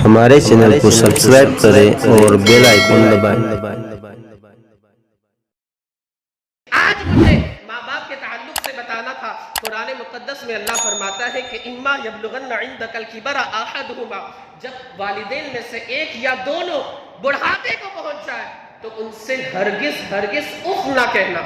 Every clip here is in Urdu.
ہمارے چینل کو سبسکرائب کریں اور بیل آئیکن دبائیں۔ آج مجھے ماں باپ کے تعلق سے بتانا تھا۔ قرآن مقدس میں اللہ فرماتا ہے کہ اما یبلغن عندک الکبر احدہما، جب والدین میں سے ایک یا دونوں بڑھاپے کو پہنچ جائے تو ان سے ہرگز اف نہ کہنا،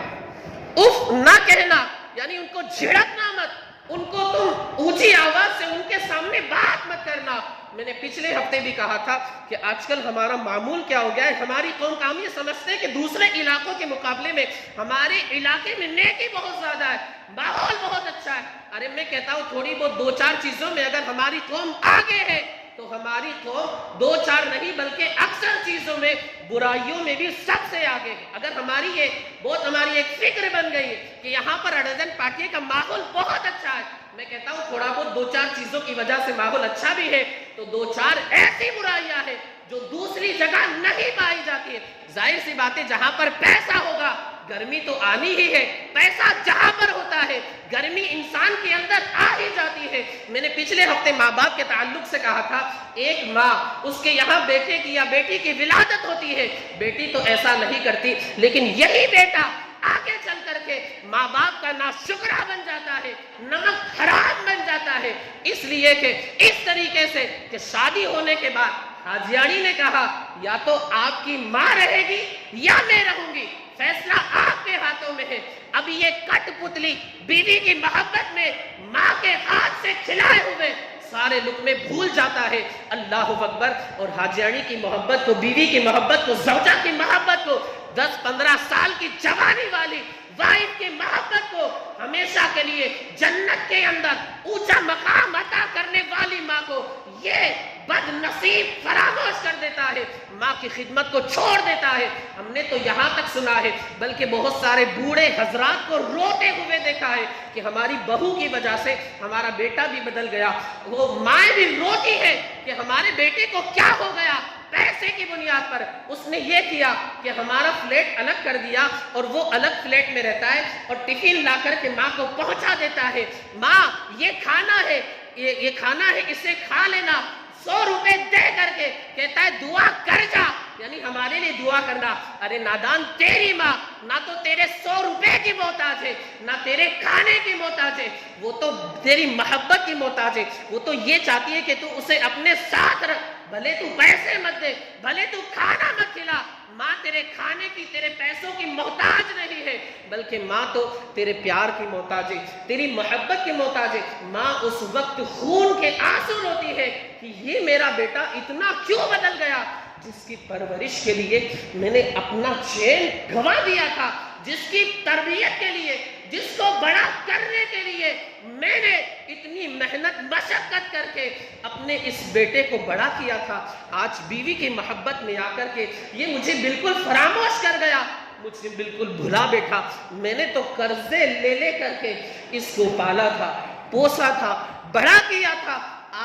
اف نہ کہنا، یعنی ان کو جھڑکنا مت، ان کو تم اونچی آواز سے ان کے سامنے بات مت کرنا۔ میں نے پچھلے ہفتے بھی کہا تھا کہ آج کل ہمارا معمول کیا ہو گیا ہے، ہماری قوم کا ہم یہ سمجھتے ہیں کہ دوسرے علاقوں کے مقابلے میں ہمارے علاقے میں نیکی بہت زیادہ ہے، ماحول بہت اچھا ہے۔ ارے میں کہتا ہوں تھوڑی بہت دو چار چیزوں میں اگر ہماری قوم آگے ہے تو ہماری قوم دو چار نہیں بلکہ اکثر چیزوں میں، برائیوں میں بھی سب سے آگے ہے۔ اگر ہماری ایک فکر بن گئی ہے کہ یہاں پر اڈیزن پارٹی کا ماحول بہت اچھا ہے، میں کہتا ہوں تھوڑا بہت دو چار چیزوں کی وجہ سے ماحول اچھا بھی ہے تو دو چار ایسی برائیاں ہیں جو دوسری جگہ نہیں پائی جاتی ہے۔ ظاہر سی بات ہے جہاں پر پیسہ ہوگا گرمی تو آنی ہی ہے، پیسہ جہاں پر ہوتا ہے گرمی انسان کے اندر آ ہی جاتی ہے۔ میں نے پچھلے ہفتے ماں باپ کے تعلق سے کہا تھا، ایک ماں اس کے یہاں بیٹے کی یا بیٹی کی ولادت ہوتی ہے، بیٹی تو ایسا نہیں کرتی لیکن یہی بیٹا آگے چل کر کے ماں باپ کا ناشکرا بن جاتا ہے، نمک حرام بن جاتا ہے، اس لیے کہ اس طریقے سے کہ شادی ہونے کے بعد حاجیانی نے کہا یا تو آپ کی ماں رہے گی یا میں رہوں گی، فیصلہ آپ کے ہاتھوں میں ہے۔ اب یہ کٹ پتلی بیوی کی محبت میں ماں کے ہاتھ سے کھلائے ہوئے سارے لقمے بھول جاتا ہے۔ اللہ اکبر۔ اور حاجیانی کی محبت کو، بیوی کی محبت کو، زوجہ کی محبت کو، 10-15 سال کی جوانی والی وائف کی محبت کو ہمیشہ کے لیے جنت کے اندر اونچا مقام عطا کرنے والی ماں کو یہ بد نصیب فراموش کر دیتا ہے، ماں کی خدمت کو چھوڑ دیتا ہے۔ ہم نے تو یہاں تک سنا ہے بلکہ بہت سارے بوڑھے حضرات کو روتے ہوئے دیکھا ہے کہ ہماری بہو کی وجہ سے ہمارا بیٹا بھی بدل گیا۔ وہ مائیں بھی روتی ہے کہ ہمارے بیٹے کو کیا ہو گیا، پیسے کی بنیاد پر اس نے یہ کیا کہ ہمارا فلیٹ الگ کر دیا اور وہ الگ فلیٹ میں رہتا ہے اور ٹفن لا کر کے ماں کو پہنچا دیتا ہے۔ ماں یہ کھانا ہے، یہ کھانا ہے، اسے کھا لینا، 100 روپے دے کر کے کہتا ہے دعا کر جا، یعنی ہمارے لیے دعا کرنا۔ ارے نادان، تیری ماں نہ تو تیرے 100 روپے کی محتاج ہے نہ تیرے کھانے کی محتاج ہے، وہ تو تیری محبت کی محتاج ہے۔ وہ تو یہ چاہتی ہے کہ تو اسے اپنے ساتھ رکھ، بھلے تو پیسے مت دے، بھلے تو کھانا مت کھلا، ماں تیرے کھانے کی، تیرے پیسوں کی محتاج نہیں ہے، بلکہ ماں تو تیرے پیار کی محتاج ہے، تیری محبت کی محتاج ہے۔ ماں اس وقت خون کے آنسو روتی ہے کہ یہ میرا بیٹا اتنا کیوں بدل گیا، جس کی پرورش کے لیے میں نے اپنا چین گنوا دیا تھا، جس کی تربیت کے لیے، جس کو بڑا کرنے کے لیے میں نے اتنی محنت مشقت کر کے اپنے اس بیٹے کو بڑا کیا تھا، آج بیوی کی محبت میں آ کر کے یہ مجھے بالکل فراموش کر گیا، مجھے بالکل بھلا بیٹھا۔ میں نے تو قرضے لے لے کر کے اس کو پالا تھا، پوسا تھا، بڑا کیا تھا،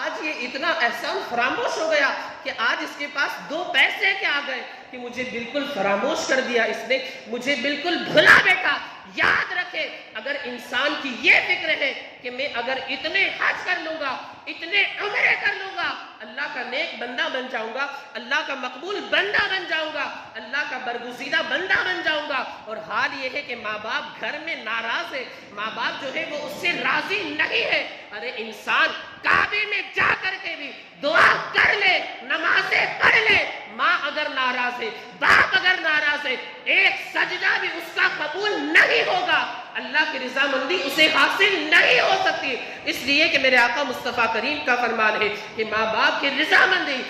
آج یہ اتنا احسان فراموش ہو گیا کہ آج اس کے پاس 2 پیسے کے آ گئے کہ مجھے بالکل فراموش کر دیا، اس نے مجھے بالکل بھلا بیٹا۔ یاد رکھے اگر انسان کی یہ فکر ہے کہ میں اگر اتنے حج کر لوں گا، اتنے عمرے کر لوں گا، اللہ کا نیک بندہ بن جاؤں گا، اللہ کا مقبول بندہ بن جاؤں گا، اللہ کا برگزیدہ بندہ بن جاؤں گا، اور حال یہ ہے کہ ماں باپ گھر میں ناراض ہے، ماں باپ جو ہے وہ اس سے راضی نہیں ہے، ارے انسان کعبے میں جا کر کے بھی دعا کر لے، نمازیں پڑھ لے، ماں اگر ناراض ہے، باپ اگر ناراض ہے، ایک سجدہ بھی اس کا قبول نہیں ہوگا، اللہ کی رضامندی اسے حاصل نہیں ہو سکتی۔ اس لیے کہ میرے آقا مصطفیٰ کریم کا فرمان ہے کہ ماں باپ کی رضامندی،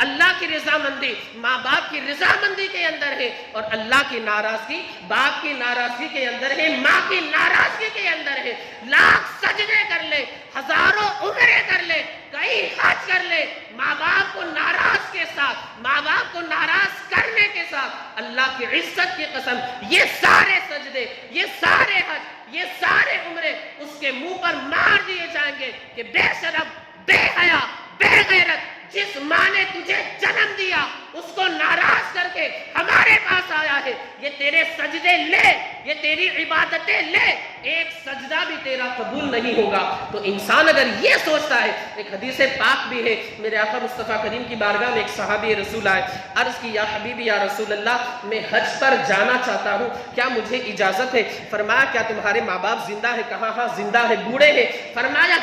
اللہ کی رضامندی ماں باپ کی رضامندی کے اندر ہے، اور اللہ کی ناراضگی باپ کی ناراضگی کے اندر ہے، ماں کی ناراضگی کے اندر ہے۔ لاکھ سجدے کر لے، ہزاروں عمرے کر لے، کئی حج کر لے، ماں باپ کو ناراض کے ساتھ، ماں باپ کو ناراض کرنے کے ساتھ اللہ کی عزت کی قسم یہ سارے سجدے، یہ سارے حج، یہ سارے عمرے اس کے منہ پر مار دیے جائیں گے کہ بے شرم، بے حیا، بے غیرت، جس ماں نے تجھے جنم دیا اس کو ناراض کر کے ہمارے پاس آیا ہے، یہ تیرے سجدے لے، یہ تیری عبادتیں لے، ایک سجدہ بھی تیرا قبول نہیں ہوگا۔ تو انسان اگر یہ سوچتا ہے، ایک حدیث پاک بھی ہے، میرے آقا مصطفیٰ کریم کی بارگاہ میں ایک صحابی رسول آئے، عرض کی یا حبیبی یا رسول اللہ، میں حج پر جانا چاہتا ہوں، کیا مجھے اجازت ہے؟ فرمایا کیا تمہارے ماں باپ زندہ ہے؟ کہا ہاں زندہ ہے، بوڑھے ہیں۔ فرمایا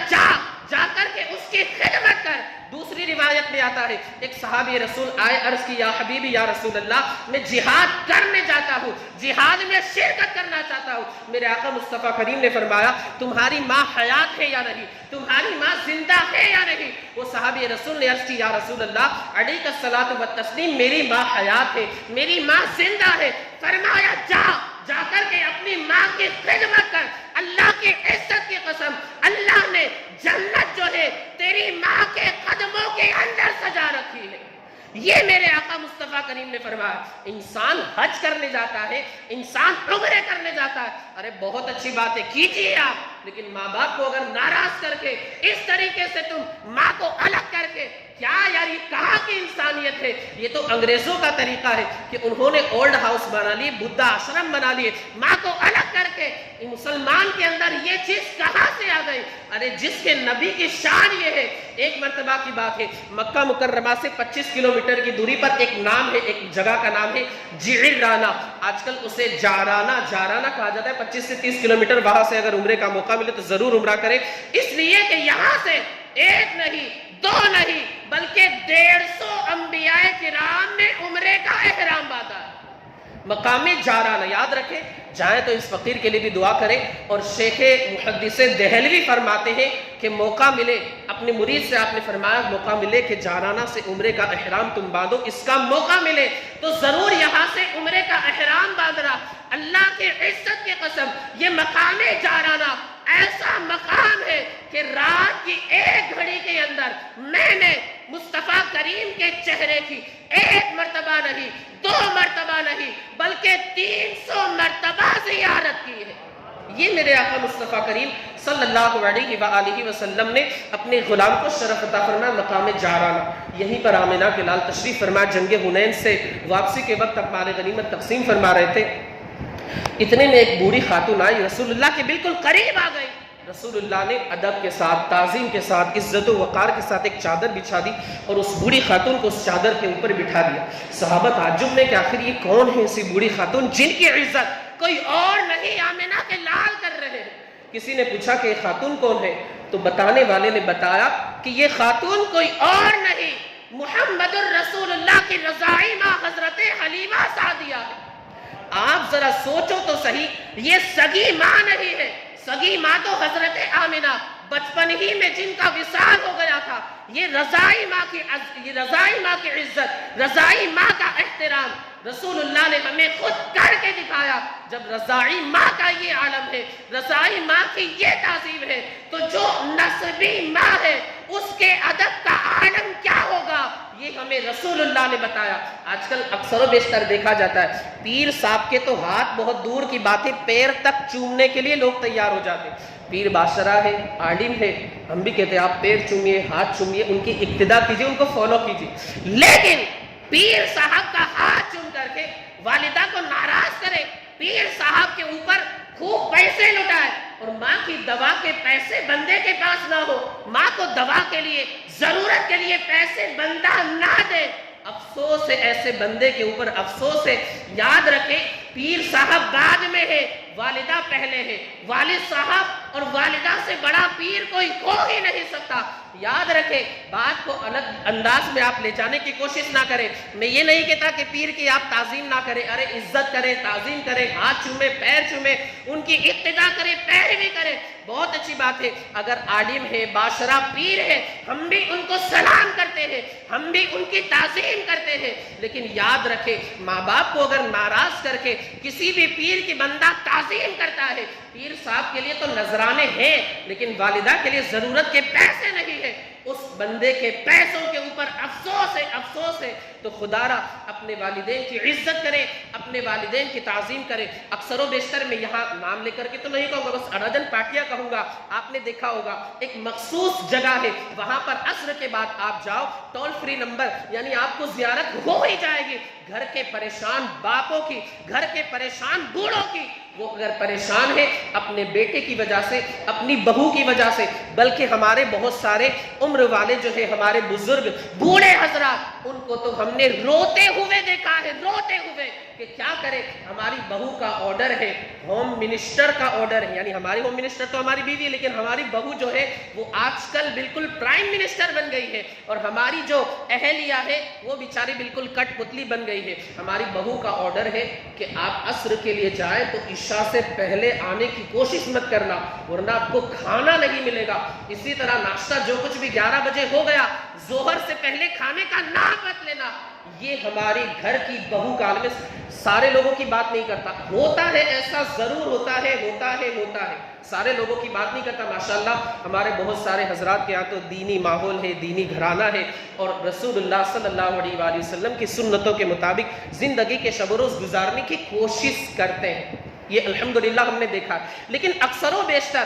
جا کر کے اس کی خدمت کر۔ دوسری روایت میں آتا ہے ایک صحابی رسول آئے، عرض کی یا حبیبی یا رسول اللہ، میں جہاد کرنے جاتا ہوں، جہاد میں شرکت کرنا چاہتا ہوں۔ میرے آقا مصطفیٰ کریم نے فرمایا تمہاری ماں حیات ہے یا نہیں؟ تمہاری ماں زندہ ہے یا نہیں؟ وہ صحابی رسول نے عرض کی یا رسول اللہ علیک الصلاۃ والتسلیم، میری ماں حیات ہے، میری ماں زندہ ہے۔ فرمایا جا کر کے اپنی ماں کی خدمت کر۔ اللہ کی عزت کی قسم، اللہ نے جنت جو ہے تیری ماں کے قدموں کے اندر سجا رکھی ہے۔ یہ میرے آقا مصطفیٰ کریم نے فرمایا۔ انسان حج کرنے جاتا ہے، انسان عمرے کرنے جاتا ہے، ارے بہت اچھی بات ہے، کیجیے آپ، لیکن ماں باپ کو اگر ناراض کر کے اس طریقے سے تم ماں کو الگ کر کے، کیا یار یہ کہاں کی انسانیت ہے؟ یہ تو انگریزوں کا طریقہ ہے کہ انہوں نے اولڈ ہاؤس بنا لی، بدھا آشرم بنا لیے، ماں کو الگ کر کے۔ مسلمان کے اندر یہ چیز کہاں سے آ گئی؟ ارے جس کے نبی کی شان یہ ہے۔ ایک مرتبہ کی بات ہے، مکہ مکرمہ سے 25 کلومیٹر کی دوری پر ایک نام ہے، ایک جگہ کا نام ہے جعرانہ، آج کل اسے جارانہ کہا جاتا ہے۔ 25 سے 30 کلومیٹر، وہاں سے اگر عمرے کا موقع ملے تو ضرور عمرہ کریں، اس لیے کہ یہاں سے ایک نہیں، دو نہیں، بلکہ 150 انبیاء کرام نے عمرے کا احرام باندھا ہے۔ مقام جارانہ یاد رکھیں، جائیں تو اس فقیر کے لیے بھی دعا کریں۔ اور شیخ محدث دہلوی فرماتے ہیں کہ موقع ملے، اپنے مرید سے آپ نے فرمایا موقع ملے کہ جارانہ سے عمرے کا احرام تم باندھو، اس کا موقع ملے تو ضرور یہاں سے عمرے کا احرام باندھنا۔ اللہ کی عزت کی قسم، یہ مقام جارانہ ایسا مقام ہے کہ رات کی ایک گھڑی کے اندر میں نے مصطفیٰ کریم کے چہرے کی ایک مرتبہ نہیں، 2 مرتبہ نہیں، بلکہ 300 مرتبہ زیارت کی ہے۔ یہ میرے آقا مصطفیٰ کریم صلی اللہ علیہ وآلہ وسلم نے اپنے غلام کو شرف عطا فرمایا مقام جارانہ۔ یہیں پر آمنہ کے لال تشریف فرمایا، جنگ حنین سے واپسی کے وقت اقمال غنیمت تقسیم فرما رہے تھے، اتنے میں ایک بوڑھی خاتون آئی، رسول اللہ کے بالکل قریب آ گئی۔ رسول اللہ نے ادب کے ساتھ، تعظیم کے ساتھ، عزت و وقار کے ساتھ ایک چادر بچھا دی اور اس بوڑھی خاتون کو اس چادر کے اوپر بٹھا دیا۔ صحابہ تعجب میں کہ آخر یہ کون ہے ایسی بوڑھی خاتون جن کی عزت کوئی اور نہیں آمنہ کے لال کر رہے ہیں؟ کسی نے پوچھا کہ یہ خاتون کون ہے؟ تو بتانے والے نے بتایا کہ یہ خاتون کوئی اور نہیں، محمد الرسول اللہ کی رضاعی ماں حضرت حلیمہ سعدیہ ہے۔ آپ ذرا سوچو تو صحیح، یہ سگی ماں نہیں ہے، سگی ماں تو حضرت آمنہ بچپن ہی میں جن کا وصال ہو گیا تھا۔ یہ رضاعی ماں کی عزت، رضاعی ماں کا احترام رسول اللہ نے ہمیں خود کر کے دکھایا۔ جب رضاعی ماں کا یہ عالم ہے، رضاعی ماں کی یہ تعظیم ہے، تو جو نسبی ماں ہے اس کے ادب کا عالم کیا ہوگا؟ یہ ہمیں رسول اللہ نے بتایا۔ آج کل اکثر و بیشتر دیکھا جاتا ہے پیر صاحب کے تو ہاتھ بہت دور کی باتیں، پیر تک چومنے کے لیے لوگ تیار ہو جاتے ہیں۔ پیر بادشاہ ہے، عالم ہے، ہم بھی کہتے ہیں آپ پیر چومیے، ہاتھ چومیے، ان کی اقتداء کیجیے، ان کو فالو کیجیے، لیکن پیر صاحب کا ہاتھ چوم کر کے والدہ کو ناراض کرے، پیر صاحب کے اوپر خوب پیسے لٹائے اور ماں کی دوا کے پیسے بندے کے پاس نہ ہو، ماں کو دوا کے لیے، ضرورت کے لیے پیسے بندہ نہ دے، افسوس ہے ایسے بندے کے اوپر، افسوس ہے۔ یاد رکھیں پیر صاحب بعد میں ہے، والدہ پہلے ہے، والد صاحب اور والدہ سے بڑا پیر کوئی ہو ہی نہیں سکتا۔ یاد رکھیں، بات کو الگ انداز میں آپ لے جانے کی کوشش نہ کریں۔ میں یہ نہیں کہتا کہ پیر کی آپ تعظیم نہ کریں، ارے عزت کریں، تعظیم کریں، ہاتھ چومیں، پیر چومیں، ان کی اقتداء کریں، پیروی کریں، بہت اچھی بات ہے۔ اگر عالم ہے، باشرہ پیر ہے، ہم بھی ان کو سلام کرتے ہیں، ہم بھی ان کی تعظیم کرتے ہیں، لیکن یاد رکھیں ماں باپ کو اگر ناراض کر کے کسی بھی پیر کی بندہ تعظیم کرتا ہے، پیر صاحب کے لیے تو نذرانے ہیں لیکن والدہ کے لیے ضرورت کے پیسے نہیں ہیں، اس بندے کے پیسوں کے اوپر افسوس ہے، افسوس ہے۔ تو خدا را اپنے والدین کی عزت کریں، اپنے والدین کی تعظیم کریں۔ اکثر و بیشتر میں یہاں نام لے کر کے تو نہیں کہوں گا، بس اراجن پاٹیا کہوں گا۔ آپ نے دیکھا ہوگا ایک مخصوص جگہ ہے، وہاں پر عصر کے بعد آپ جاؤ، ٹول فری نمبر، یعنی آپ کو زیارت ہو ہی جائے گی۔ گھر کے پریشان باپوں کی، گھر کے پریشان بوڑھوں کی، وہ اگر پریشان ہے اپنے بیٹے کی وجہ سے، اپنی بہو کی وجہ سے، بلکہ ہمارے بہت سارے عمر والے جو ہے ہمارے بزرگ بوڑھے حضرات، ان کو تو ہم نے روتے ہوئے دیکھا ہے، روتے ہوئے کہ کیا کرے، ہماری بہو کا آرڈر ہے، ہوم منسٹر کا آرڈر ہے، یعنی ہماری ہوم منسٹر تو ہماری بیوی ہے، لیکن ہماری بہو جو ہے وہ آج کل بالکل پرائم منسٹر بن گئی ہے، اور ہماری جو اہلیہ ہے وہ بیچاری بالکل کٹ پتلی بن گئی ہے۔ ہماری بہو کا آرڈر ہے کہ آپ عصر کے لیے جائیں تو عشاء سے پہلے آنے کی کوشش مت کرنا، ورنہ آپ کو کھانا نہیں ملے گا۔ اسی طرح ناشتہ جو کچھ بھی 11 بجے ہو گیا، ظہر سے پہلے کھانے کا نام مت لینا۔ یہ ہماری گھر کی بہو کا عالم، سارے لوگوں کی بات نہیں کرتا، ہوتا ہے ایسا ضرور ہوتا ہے، ہوتا ہے، ہوتا ہے، سارے لوگوں کی بات نہیں کرتا۔ ماشاءاللہ ہمارے بہت سارے حضرات کے یہاں تو دینی ماحول ہے، دینی گھرانہ ہے، اور رسول اللہ صلی اللہ علیہ وآلہ وسلم کی سنتوں کے مطابق زندگی کے شب و روز گزارنے کی کوشش کرتے ہیں، یہ الحمدللہ ہم نے دیکھا۔ لیکن اکثر و بیشتر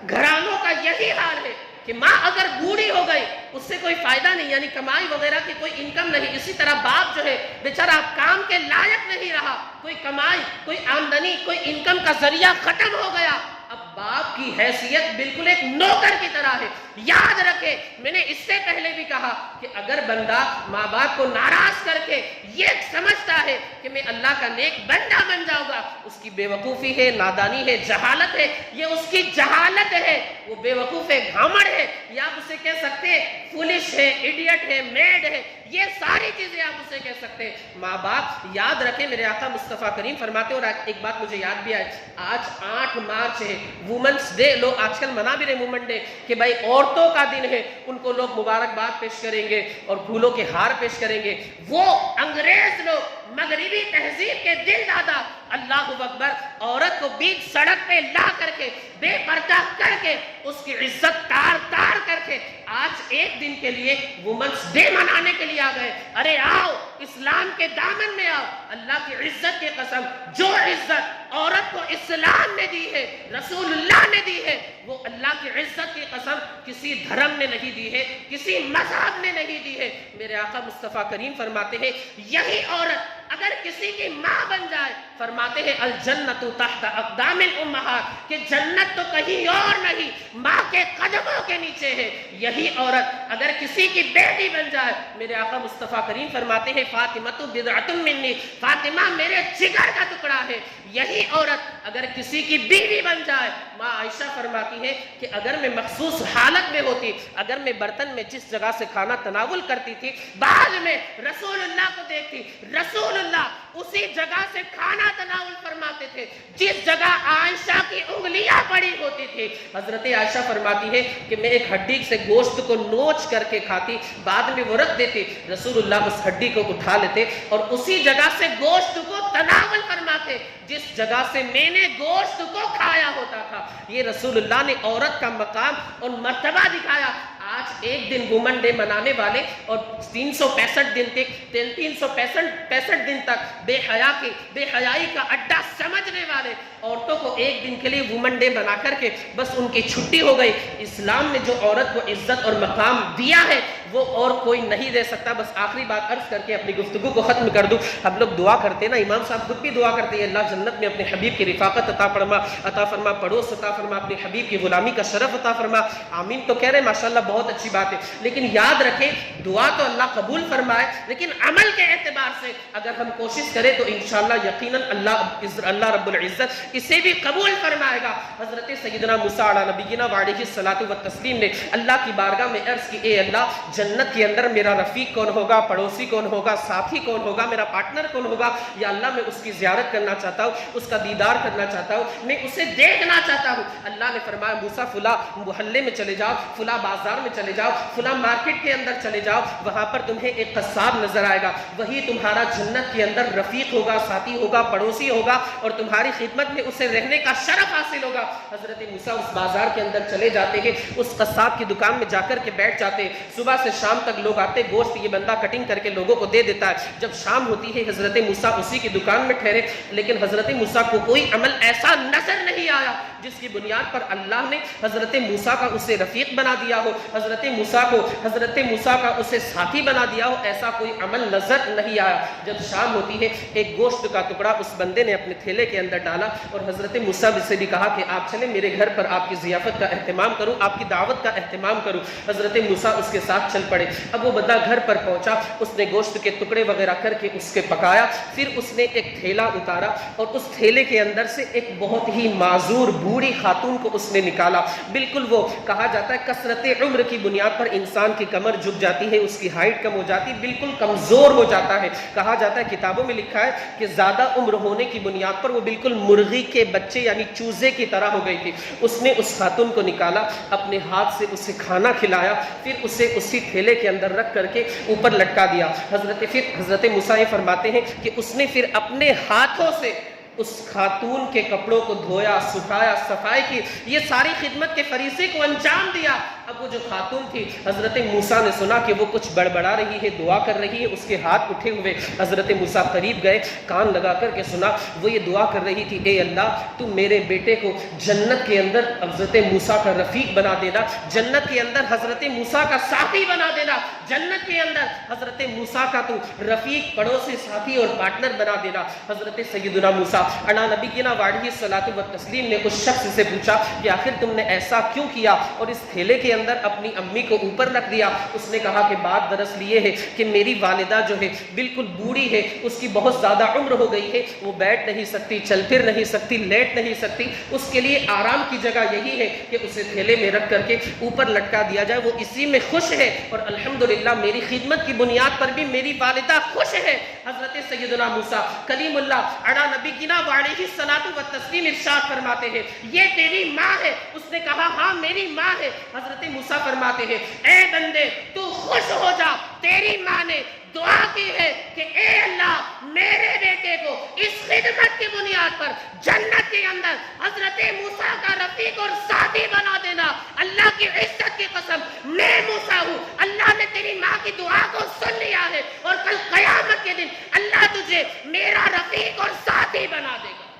گھرانوں کا یہی حال ہے کہ ماں اگر بوڑھی ہو گئی اس سے کوئی فائدہ نہیں، یعنی کمائی وغیرہ کی کوئی انکم نہیں۔ اسی طرح باپ جو ہے بیچارہ کام کے لائق نہیں رہا، کوئی کمائی، کوئی آمدنی، کوئی انکم کا ذریعہ ختم ہو گیا، اب باپ کی حیثیت بالکل ایک نوکر کی طرح ہے۔ یاد رکھے، میں نے اس سے پہلے بھی کہا کہ اگر بندہ ماں باپ کو ناراض کر کے یہ سمجھتا ہے کہ میں اللہ کا نیک بندہ بن جاؤں گا، اس کی بے وقوفی ہے، نادانی ہے، جہالت ہے، یہ اس کی جہالت ہے، وہ بے وقوف ہے، گھمنڈ ہے، یا آپ اسے کہہ سکتے ہیں فولش ہے، ایڈیٹ ہے، میڈ ہے، یہ ساری چیزیں آپ اسے کہہ سکتے ہیں۔ ماں باپ یاد رکھیں، میرے آقا مصطفیٰ کریم فرماتے، اور ایک بات مجھے یاد بھی آئی، آج 8 مارچ ہے، وومنس ڈے، لوگ آج کل منا بھی رہے وومن ڈے کہ بھائی عورتوں کا دن ہے، ان کو لوگ مبارکباد پیش کریں گے اور پھولوں کے ہار پیش کریں گے۔ وہ انگریز لوگ، مغربی تہذیب کے دل دادا، اللہ اکبر، عورت کو بیچ سڑک پہ لا کر کے بے پردہ کر کے اس کی عزت تار تار کر کے آج ایک دن کے لیے وومنس ڈے منانے کے لیے آ گئے۔ ارے آؤ، اسلام کے دامن میں آؤ، اللہ کی عزت کی قسم، جو عزت عورت کو اسلام نے دی ہے، رسول اللہ نے دی ہے، وہ اللہ کی عزت کی قسم کسی دھرم نے نہیں دی ہے، کسی مذہب نے نہیں دی ہے۔ میرے آقا مصطفیٰ کریم فرماتے ہیں یہی عورت اگر کسی کی ماں بن جائے، فرماتے ہیں الجنت تحت اقدام الامہات، کہ جنت تو کہیں اور نہیں، ماں کے قدموں کے نیچے ہے۔ یہی عورت اگر کسی کی بیٹی بن جائے، میرے آقا مصطفیٰ کریم فرماتے ہیں فاطمۃ بضعۃ منی، فاطمہ میرے جگر کا ٹکڑا ہے۔ یہی عورت اگر کسی کی بیوی بن جائے، ماں عائشہ فرماتی ہے کہ اگر میں مخصوص حالت میں ہوتی، اگر میں برتن میں جس جگہ سے کھانا تناول کرتی تھی، بعد میں رسول اللہ کو دیکھتی، رسول اللہ اسی جگہ سے کھانا تناول فرماتے تھے جس جگہ عائشہ کی انگلیاں پڑی ہوتی تھی۔ حضرت عائشہ فرماتی ہے کہ میں ایک ہڈی سے گوشت کو نوچ کر کے کھاتی، بعد میں وہ رکھ دیتے، رسول اللہ اس ہڈی کو اٹھا لیتے اور اسی جگہ سے گوشت کو تناول فرماتے جس جگہ سے میں نے گوشت کو کھایا ہوتا تھا۔ یہ رسول اللہ نے عورت کا مقام اور مرتبہ دکھایا۔ آج ایک دن وومن ڈے منانے والے اور 365 دن تک 365 دن تک بے حیائی کا اڈا سمجھنے والے عورتوں کو ایک دن کے لیے وومن ڈے بنا کر کے بس ان کی چھٹی ہو گئی۔ اسلام نے جو عورت کو عزت اور مقام دیا ہے وہ اور کوئی نہیں دے سکتا۔ بس آخری بات عرض کر کے اپنی گفتگو کو ختم کر دوں۔ ہم لوگ دعا کرتے ہیں نا، امام صاحب خود بھی دعا کرتے ہیں، اللہ جنت میں اپنے حبیب کی رفاقت عطا فرما، پڑوس عطا فرما، اپنے حبیب کی غلامی کا شرف عطا فرما۔ آمین تو کہہ رہے ہیں، ماشاءاللہ بہت اچھی بات ہے، لیکن یاد رکھیں دعا تو اللہ قبول فرمائے، لیکن عمل کے اعتبار سے اگر ہم کوشش کریں تو انشاءاللہ یقیناً اللہ رب العزت اسے بھی قبول فرمائے گا۔ حضرت سیدنا موسیٰ علیہ نبینا وعلیہ الصلاۃ والتسلیم نے اللہ کی بارگاہ میں عرض کی، اے اللہ جنت کے اندر میرا رفیق کون ہوگا، پڑوسی کون ہوگا، ساتھی کون ہوگا، میرا پارٹنر کون ہوگا؟ یا اللہ میں اس کی زیارت کرنا چاہتا ہوں، اس کا دیدار کرنا چاہتا ہوں، میں اسے دیکھنا چاہتا ہوں۔ اللہ نے فرمایا موسیٰ فلاں محلے میں چلے جاؤ، فلاں بازار میں چلے جاؤ، فلاں مارکیٹ کے اندر چلے جاؤ، وہاں پر تمہیں ایک قصاب نظر آئے گا، وہی تمہارا جنت کے اندر رفیق ہوگا، ساتھی ہوگا، پڑوسی ہوگا، اور تمہاری خدمت میں اسے رہنے کا شرف حاصل ہوگا۔ حضرت موسیٰ اس بازار کے اندر چلے جاتے ہیں، اس قصاب کی دکان میں جا کر کے بیٹھ جاتے ہیں، صبح سے شام تک لوگ آتے، گوشت یہ بندہ کٹنگ کر کے لوگوں کو دے دیتا ہے۔ جب شام ہوتی ہے حضرت موسیٰ اسی کی دکان میں ٹھہرے، لیکن حضرت موسیٰ کو کوئی عمل ایسا نظر نہیں آیا جس کی بنیاد پر اللہ نے حضرت موسیٰ کا اسے رفیق بنا دیا ہو، حضرت موسیٰ کا اسے ساتھی بنا دیا ہو، ایسا کوئی عمل نظر نہیں آیا۔ جب شام ہوتی ہے ایک گوشت کا ٹکڑا اس بندے نے اپنے تھیلے کے اندر ڈالا اور حضرت موسیٰ سے بھی کہا کہ آپ چلیں میرے گھر پر آپ کی ضیافت کا اہتمام کروں، آپ کی دعوت کا اہتمام کروں۔ حضرت موسیٰ اس کے ساتھ چل پڑے۔ اب وہ بندہ گھر پر پہنچا، اس نے گوشت کے ٹکڑے وغیرہ کر کے اس کے پکایا، پھر اس نے ایک تھیلا اتارا اور اس تھیلے کے اندر سے ایک بہت ہی معذور بوڑھی خاتون کو اس نے نکالا۔ بالکل وہ کہا جاتا ہے کثرت عمر کی بنیاد پر انسان کی کمر جھک جاتی ہے، اس کی ہائٹ کم ہو جاتی ہے، بالکل کمزور ہو جاتا ہے۔ کہا جاتا ہے کتابوں میں لکھا ہے کہ زیادہ عمر ہونے کی بنیاد پر وہ بالکل مرغی کے بچے یعنی چوزے کی طرح ہو گئی تھی۔ اس نے اس خاتون کو نکالا، اپنے ہاتھ سے اسے کھانا کھلایا، پھر اسے اسی تھیلے کے اندر رکھ کر کے اوپر لٹکا دیا۔ حضرت موسیٰ یہ فرماتے ہیں کہ اس نے پھر اپنے ہاتھوں سے اس خاتون کے کپڑوں کو دھویا، سکھایا، صفائی کی، یہ ساری خدمت کے فریضے کو انجام دیا۔ اب وہ جو خاتون تھی، حضرت موسیٰ نے سنا کہ وہ کچھ بڑبڑا رہی ہے، دعا کر رہی ہے، اس کے ہاتھ اٹھے ہوئے۔ حضرت موسیٰ قریب گئے، کان لگا کر کے سنا، وہ یہ دعا کر رہی تھی، اے اللہ تو میرے بیٹے کو جنت کے اندر حضرت موسیٰ کا رفیق بنا دینا، جنت کے اندر حضرت موسیٰ کا ساتھی بنا دینا، جنت کے اندر حضرت موسیٰ کا تو رفیق، پڑوسی، ساتھی اور پارٹنر بنا دینا۔ حضرت سیدنا موسیٰ علی نبینا وعلیہ الصلوۃ والتسلیم نے اس شخص سے پوچھا کہ آخر تم نے ایسا کیوں کیا اور اس تھیلے کے اندر اپنی امی کو اوپر رکھ دیا؟ اس نے کہا کہ بات دراصل یہ ہے کہ میری والدہ جو ہے بالکل بوڑھی ہے، اس کی بہت زیادہ عمر ہو گئی ہے، وہ بیٹھ نہیں سکتی، چل پھر نہیں سکتی، لیٹ نہیں سکتی، اس کے لیے آرام کی جگہ یہی ہے کہ اسے تھیلے میں رکھ کر کے اوپر لٹکا دیا جائے، وہ اسی میں خوش ہے اور الحمدللہ میری خدمت کی بنیاد پر بھی میری والدہ خوش ہے۔ حضرت سیدنا موسیٰ کلیم اللہ علی نبینا وعلیہ الصلوۃ والتسلیم ارشاد فرماتے ہیں یہ تیری ماں ہے؟ اس نے کہا ہاں میری ماں ہے۔ حضرت موسیٰ فرماتے ہیں اے بندے تو خوش ہو جا، تیری ماں نے دعا کی ہے کہ اے اللہ میرے بیٹے کو اس خدمت کی بنیاد پر جنت کے اندر حضرت موسیٰ کا رفیق اور ساتھی بنا دینا۔ اللہ کی عزت کی قسم میں موسیٰ ہوں، اللہ نے تیری ماں کی دعا کو سن لیا ہے اور کل قیامت کے دن اللہ تجھے میرا رفیق اور ساتھی بنا دے گا۔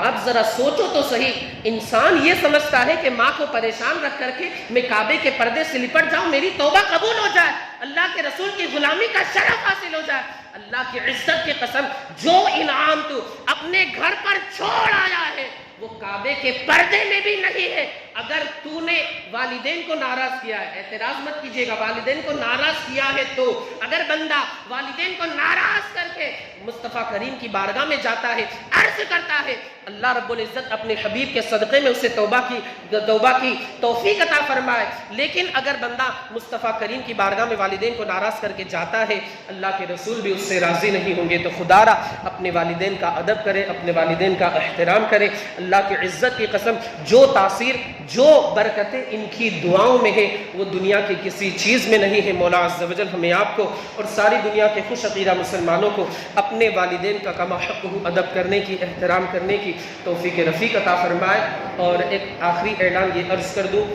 آپ ذرا سوچو تو صحیح، انسان یہ سمجھتا ہے کہ ماں کو پریشان رکھ کر کے میں کعبے کے پردے سے لپٹ جاؤں، میری توبہ قبول ہو جائے، اللہ کے رسول کی غلامی کا شرف حاصل ہو جائے۔ اللہ کی عزت کی قسم جو انعام تو اپنے گھر پر چھوڑ آیا ہے وہ کعبے کے پردے میں بھی نہیں ہے۔ اگر تو نے والدین کو ناراض کیا ہے، اعتراض مت کیجیے گا، والدین کو ناراض کیا ہے تو اگر بندہ والدین کو ناراض کر کے مصطفیٰ کریم کی بارگاہ میں جاتا ہے، عرض کرتا ہے، اللہ رب العزت اپنے حبیب کے صدقے میں اسے توبہ کی توفیق عطا فرمائے۔ لیکن اگر بندہ مصطفیٰ کریم کی بارگاہ میں والدین کو ناراض کر کے جاتا ہے، اللہ کے رسول بھی اس سے راضی نہیں ہوں گے۔ تو خدا را اپنے والدین کا ادب کرے، اپنے والدین کا احترام کرے۔ اللہ کی عزت کی قسم جو تاثیر، جو برکتیں ان کی دعاؤں میں ہے وہ دنیا کی کسی چیز میں نہیں ہے۔ مولا عز و جل ہمیں آپ کو اور ساری دنیا کے خوش عقیدہ مسلمانوں کو اپنے والدین کا کما حق ادب کرنے کی، احترام کرنے کی توفیق رفیق عطا فرمائے۔ اور ایک آخری اعلان یہ عرض کر دوں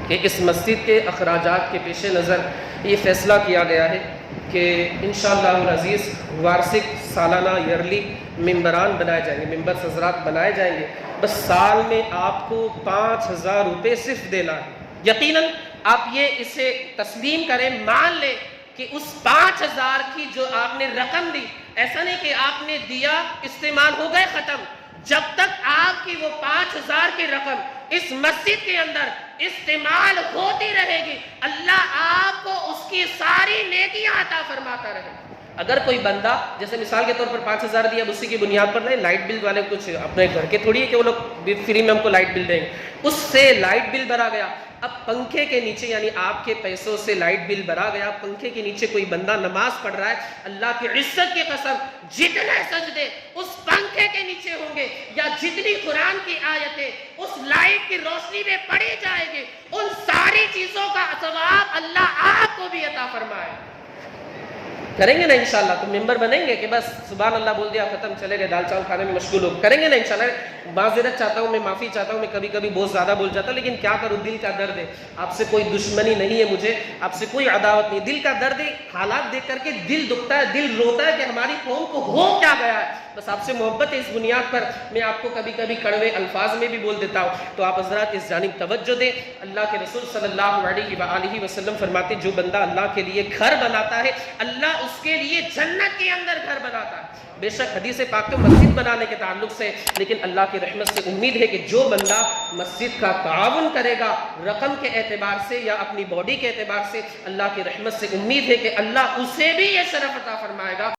کہ اس مسجد کے اخراجات کے پیش نظر یہ فیصلہ کیا گیا ہے کہ انشاءاللہ العزیز وارثک سالانہ ایئرلی ممبران بنائے جائیں گے، ممبر حضرات بنائے جائیں گے۔ بس سال میں آپ کو 5,000 روپے صرف دینا ہے۔ یقیناً آپ یہ اسے تسلیم کریں، مان لیں کہ اس 5,000 کی جو آپ نے رقم دی، ایسا نہیں کہ آپ نے دیا استعمال ہو گئے ختم، جب تک آپ کی وہ 5,000 کی رقم اس مسجد کے اندر استعمال ہوتی رہے گی، اللہ آپ کو اس کی ساری نیکیاں عطا فرماتا رہے گا۔ اگر کوئی بندہ جیسے مثال کے طور پر 5,000 دیا، اب اسی کی بنیاد پر نہیں، لائٹ بل والے کچھ اپنے گھر کے تھوڑی ہے کہ وہ لوگ فری میں ہم کو لائٹ بل دیں گے، اس سے لائٹ بل بھرا گیا۔ اب پنکھے کے نیچے یعنی آپ کے پیسوں سے لائٹ بل بھرا گیا، پنکھے کے نیچے کوئی بندہ نماز پڑھ رہا ہے، اللہ کی عزت کی قسم جتنے سجدے اس پنکھے کے نیچے ہوں گے یا جتنی قرآن کی آیتیں اس لائٹ کی روشنی میں پڑھی جائے گی، ان ساری چیزوں کا ثواب اللہ آپ کو بھی عطا فرمائے۔ کریں گے نا انشاءاللہ؟ تو ممبر بنیں گے کہ بس سبحان اللہ بول دیا ختم چلے گئے دال چاول کھانے میں مشغول ہو؟ کریں گے نا انشاءاللہ؟ معذرت چاہتا ہوں، میں معافی چاہتا ہوں، میں کبھی کبھی بہت زیادہ بول جاتا ہوں، لیکن کیا کروں، دل کا درد ہے. آپ سے کوئی دشمنی نہیں ہے مجھے، آپ سے کوئی عداوت نہیں، دل کا درد ہے. حالات دیکھ کر کے دل دکھتا ہے، دل روتا ہے کہ ہماری قوم کو ہو کیا گیا ہے. بس آپ سے محبت ہے، اس بنیاد پر میں آپ کو کبھی کبھی کڑوے الفاظ میں بھی بول دیتا ہوں. تو آپ حضرات اس جانب توجہ دیں. اللہ کے رسول صلی اللہ علیہ وآلہ وسلم فرماتے جو بندہ اللہ کے لیے گھر بناتا ہے اللہ اس کے لیے جنت کے اندر گھر بناتا ہے. بے شک حدیث پاک تو مسجد بنانے کے تعلق سے، لیکن اللہ کی رحمت سے امید ہے کہ جو بندہ مسجد کا تعاون کرے گا رقم کے اعتبار سے یا اپنی باڈی کے اعتبار سے، اللہ کی رحمت سے امید ہے کہ اللہ اسے بھی یہ شرف عطا فرمائے گا.